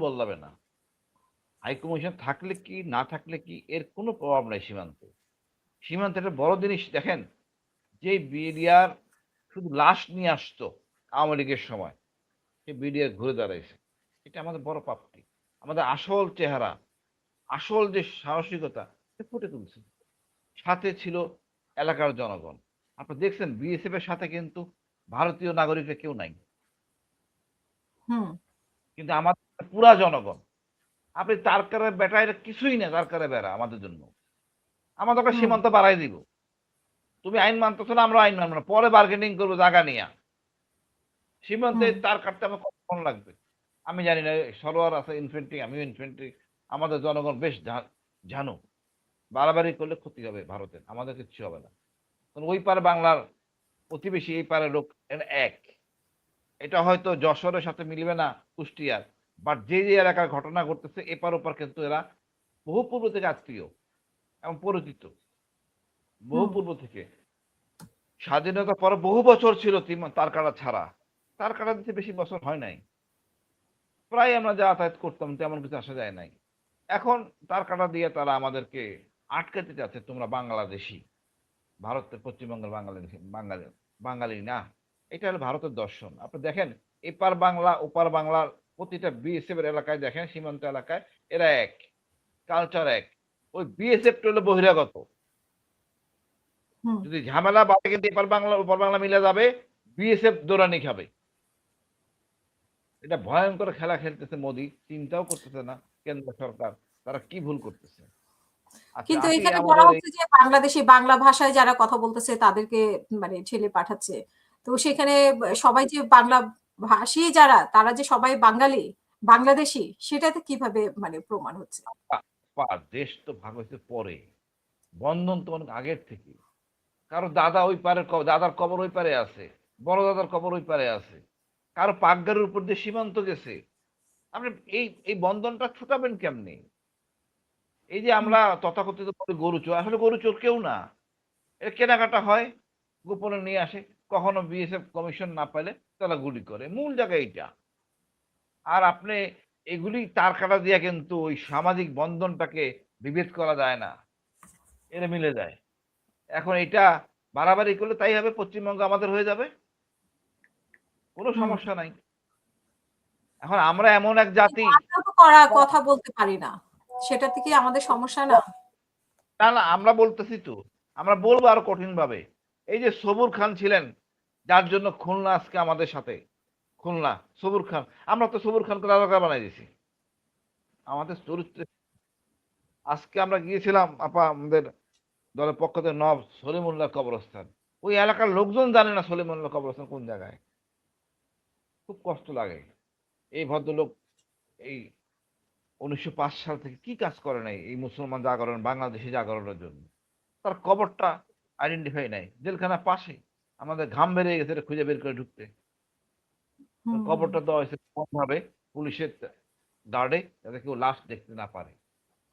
বদলাবে না। High commission থাকলে কি না থাকলে কি এর কোনো প্রভাব নাই সীমান্তে। সীমান্তে একটা বড় জিনিস দেখেন, যে বিডিআর শুধু লাশ নিয়ে আসতো আওয়ামী লীগের সময়, সে বিডিআর ঘুরে দাঁড়াইছে। এটা আমাদের বড় প্রাপ্তি। আমাদের আসল চেহারা, আসল যে সাহসিকতা সে ফুটে তুলছে। সাথে ছিল এলাকার জনগণ। আপনি দেখছেন বিএসএফ এর সাথে কিন্তু ভারতীয় নাগরিকরা কেউ নাই, হুম। কিন্তু আমাদের পুরা জনগণ। আপনি তারকারে বেটা এটা কিছুই না, তারকারে বেড়া আমাদের জন্য। আমাদের ওকে হুম। সীমান্ত বাড়াই দিব। তুমি আইন মানতেছো না, আমরা আইন মানবো না, পরে বার্গেনিং করবো জায়গা নিয়ে। সীমান্তে হুম। তার কাটতে আমার কতক্ষণ লাগবে আমি জানি না। সরোয়ার আছে ইনফেন্ট্রি, আমিও ইনফেন্ট্রি। আমাদের জনগণ বেশ জানো বাড়াবাড়ি করলে ক্ষতি হবে ভারতের, আমাদের কিচ্ছু হবে না। কারণ ওই পারে বাংলার প্রতিবেশী, এই পারে লোক এরা এক। এটা হয়তো যশোরের সাথে মিলবে না, কুষ্টিয়ার, বাট যে যে এলাকার ঘটনা ঘটতেছে এপার ওপার কিন্তু এরা বহু পূর্ব থেকে আত্মীয় এবং পরিচিত। বহু হুম। পূর্ব থেকে স্বাধীনতার পরে বহু বছর ছিল তার কাটা ছাড়া। তার কাটা দিতে বেশি বছর হয় নাই, প্রায় আমরা যাতায়াত করতাম, তেমন কিছু আসা যায় নাই। এখন তার কাটা দিয়ে তারা আমাদেরকে আটকাতে চাচ্ছে, তোমরা বাংলাদেশি, ভারতের পশ্চিমবঙ্গের বাংলাদেশি, বাঙালি বাঙালি না। এটা হলো ভারতের দর্শন। আপনি দেখেন এপার বাংলা ওপার বাংলার প্রতিটা বিএসএফ এর এলাকায় দেখেন, সীমান্ত এলাকায় এরা এক, কালচার এক। ওই বিএসএফ হলো বহিরাগত। হুম। যদি ঝামেলা বাড়ে কিন্তু এপার বাংলা ওপার বাংলা মিলে যাবে, বিএসএফ দৌড়ানি খাবে। এটা ভয়ঙ্কর খেলা খেলতেছে মোদি, চিন্তাও করতেছে না কেন্দ্র সরকার তারা কি ভুল করতেছে। আচ্ছা কিন্তু আসি এখানে বলা আমাদের এই হচ্ছে যে বাংলাদেশী বাংলা ভাষায় যারা কথা বলতেছে তাদেরকে মানে ঠেলে পাঠাচ্ছে। তো সেখানে সবাই যে বাংলা ভাষী যারা তারা যে সবাই বাঙালি, বাংলাদেশী সেটাতে কিভাবে মানে প্রমাণ হচ্ছে? দেশ তো ভাগ হয়েছে পরে, বন্ধন তো অনেক আগের থেকে। কারো দাদা ওই পারে, দাদার কবর ওই পারে আছে, বড় দাদার কবর ওই পারে আছে, কারো পাকগারের উপর দিয়ে সীমান্ত গেছে। আপনি এই এই বন্ধনটা ছুটাবেন কেমনি? এই যে হুম। আমরা তথাকথিত বলি গরু চোর, আসলে গরু চোর কেউ না। এটা কেনাকাটা হয়, গোপনে নিয়ে আসে, কখনো বিএসএফ কমিশন না পেলে তারা গুলি করে, মূল জায়গা এইটা। আর আপনি এগুলি তার কাটা দিয়ে কিন্তু ওই সামাজিক বন্ধনটাকে বিভেদ করা যায় না, এরা মিলে যায়। এখন এটা বাড়াবাড়ি করলে তাই হবে, পশ্চিমবঙ্গ আমাদের হয়ে যাবে, কোনো হুম। সমস্যা নাই। এখন আমরা এমন এক কিন্তু জাতি। আমরা তো কথা বলতে পারি না। সেটাতে কি আমাদের সমস্যা না? না না, আমরা বলতেছি তো, আমরা বলবো আরো কঠিন ভাবে। এই যে সবুর খান ছিলেন, যার জন্য খুলনা আজকে আমাদের সাথে, খুলনা সবুর খান, আমরা তো সবুর খানকে রাজাকার বানাই দিছি আমাদের চরিত্রে। আজকে আমরা গিয়েছিলাম আপা, আমাদের দলের পক্ষ থেকে নব সলিমুল্লাহ কবরস্থান। ওই এলাকার লোকজন জানে না সলিমুল্লাহ কবরস্থান কোন জায়গায়। খুব কষ্ট লাগে। এই ভদ্রলোক এই 1905 সাল থেকে কি কাজ করে নাই এই মুসলমান জাগরণ, বাংলাদেশি জাগরণের জন্য। তার কবরটা আইডেন্টিফাই নাই, জেলখানা পাশে। আমাদের ঘাম বেরিয়ে গেছে এটা খুঁজে বের করে ঢুকতে। হুম। হুম। কবরটা দেওয়া হয়েছে কোন ভাবে, পুলিশের গার্ডে, যাতে কেউ লাশ দেখতে না পারে।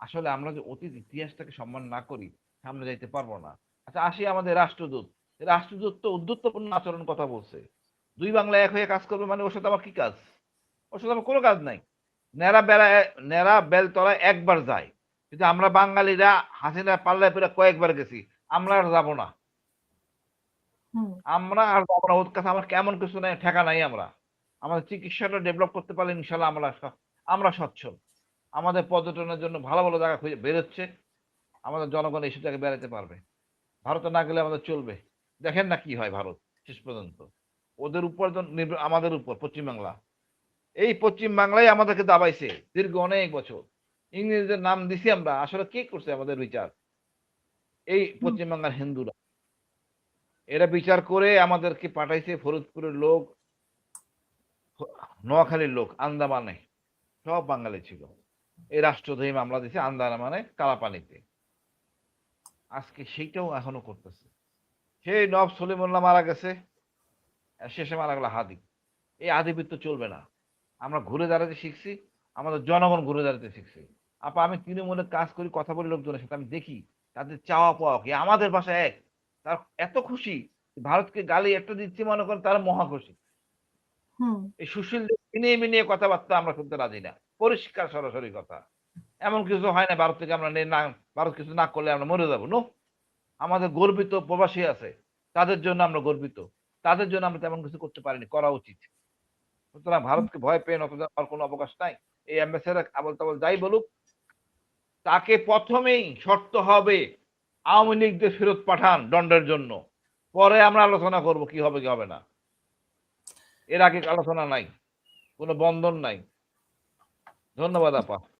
আসলে আমরা যে অতীত ইতিহাসটাকে সম্মান না করি, সামনে যাইতে পারবো না। আচ্ছা আসি আমাদের রাষ্ট্রদূত। এই রাষ্ট্রদূত তো উদ্ধত্তপূর্ণ আচরণ কথা বলছে। দুই বাংলা এক হয়ে কাজ করবে মানে ওর সাথে আমার কি কাজ? ওর সাথে আমার কোনো কাজ নাই। নেড়া বেড়া, নেড়া বেলতলা একবার যায়, কিন্তু আমরা বাঙালিরা হাসিনা পাল্লায় পেরে কয়েকবার গেছি। আমরা আর যাবো না, হুম। আমরা আর যাবো না ওর কাছে। আমার কেমন কিছু নাই, ঠেকা নাই আমরা। আমাদের চিকিৎসাটা ডেভেলপ করতে পারলে ইনশাল্লাহ আমরা সচ্ছল। আমাদের পর্যটনের জন্য ভালো ভালো জায়গা খুঁজে বেরোচ্ছে, আমাদের জনগণ এইসব জায়গায় বেড়াতে পারবে। ভারতে না গেলে আমাদের চলবে। দেখেন না কি হয় ভারত শেষ পর্যন্ত। ওদের উপর আমাদের উপর পশ্চিমবাংলা, এই পশ্চিম বাংলায় আমাদেরকে দাবাইছে দীর্ঘ অনেক বছর। ইংরেজদের নাম দিছি আমরা, আসলে কে করছে আমাদের বিচার? এই হুম। পশ্চিমবাংলার হিন্দুরা। এরা বিচার করে আমাদেরকে পাঠাইছে ফরিদপুরের লোক, নোয়াখালীর লোক, আন্দামানে সব বাঙালি ছিল। এই রাষ্ট্রদ্রোহী মামলা দিছে আন্দামানে কালাপানিতে। আজকে সেইটাও এখনো করতেছে। সেই নব সলিমুল্লাহ মারা গেছে, আর শেষে মারা গেল হাদি। এই আধিপত্য চলবে না। আমরা ঘুরে দাঁড়াতে শিখছি, আমাদের জনগণ ঘুরে দাঁড়াতে শিখছে। আপা আমি তৃণমূলে কাজ করি, কথা বলি লোকজনের সাথে, আমি দেখি তাদের চাওয়া পাওয়া কি আমাদের ভাষায় এক। তার এত খুশি, ভারতকে গালি একটা দিচ্ছি মনে করেন, তারা মহা খুশি। হুম। এই সুশীল মিনিয়ে মিনিয়ে কথাবার্তা আমরা শুনতে রাজি না। পরিষ্কার সরাসরি কথা। এমন কিছু হয় না ভারত থেকে আমরা না, ভারত কিছু না করলে আমরা মরে যাবো, নো। আমাদের গর্বিত প্রবাসী আছে, তাদের জন্য আমরা গর্বিত, তাদের জন্য আমরা তেমন কিছু করতে পারিনি, করা উচিত। সুতরাং ভারতকে ভয় পেয়ে নত যাওয়ার কোনো অবকাশ নাই। এই অ্যাম্বাসেডর আবল তাবল যাই বলুক, তাকে প্রথমেই শর্ত হবে আওয়ামী লীগদের ফেরত পাঠান দণ্ডের জন্য, পরে আমরা আলোচনা করব কি হবে কি হবে না। এর আগে আলোচনা নাই, কোনো বন্ধন নাই। ধন্যবাদ আপা।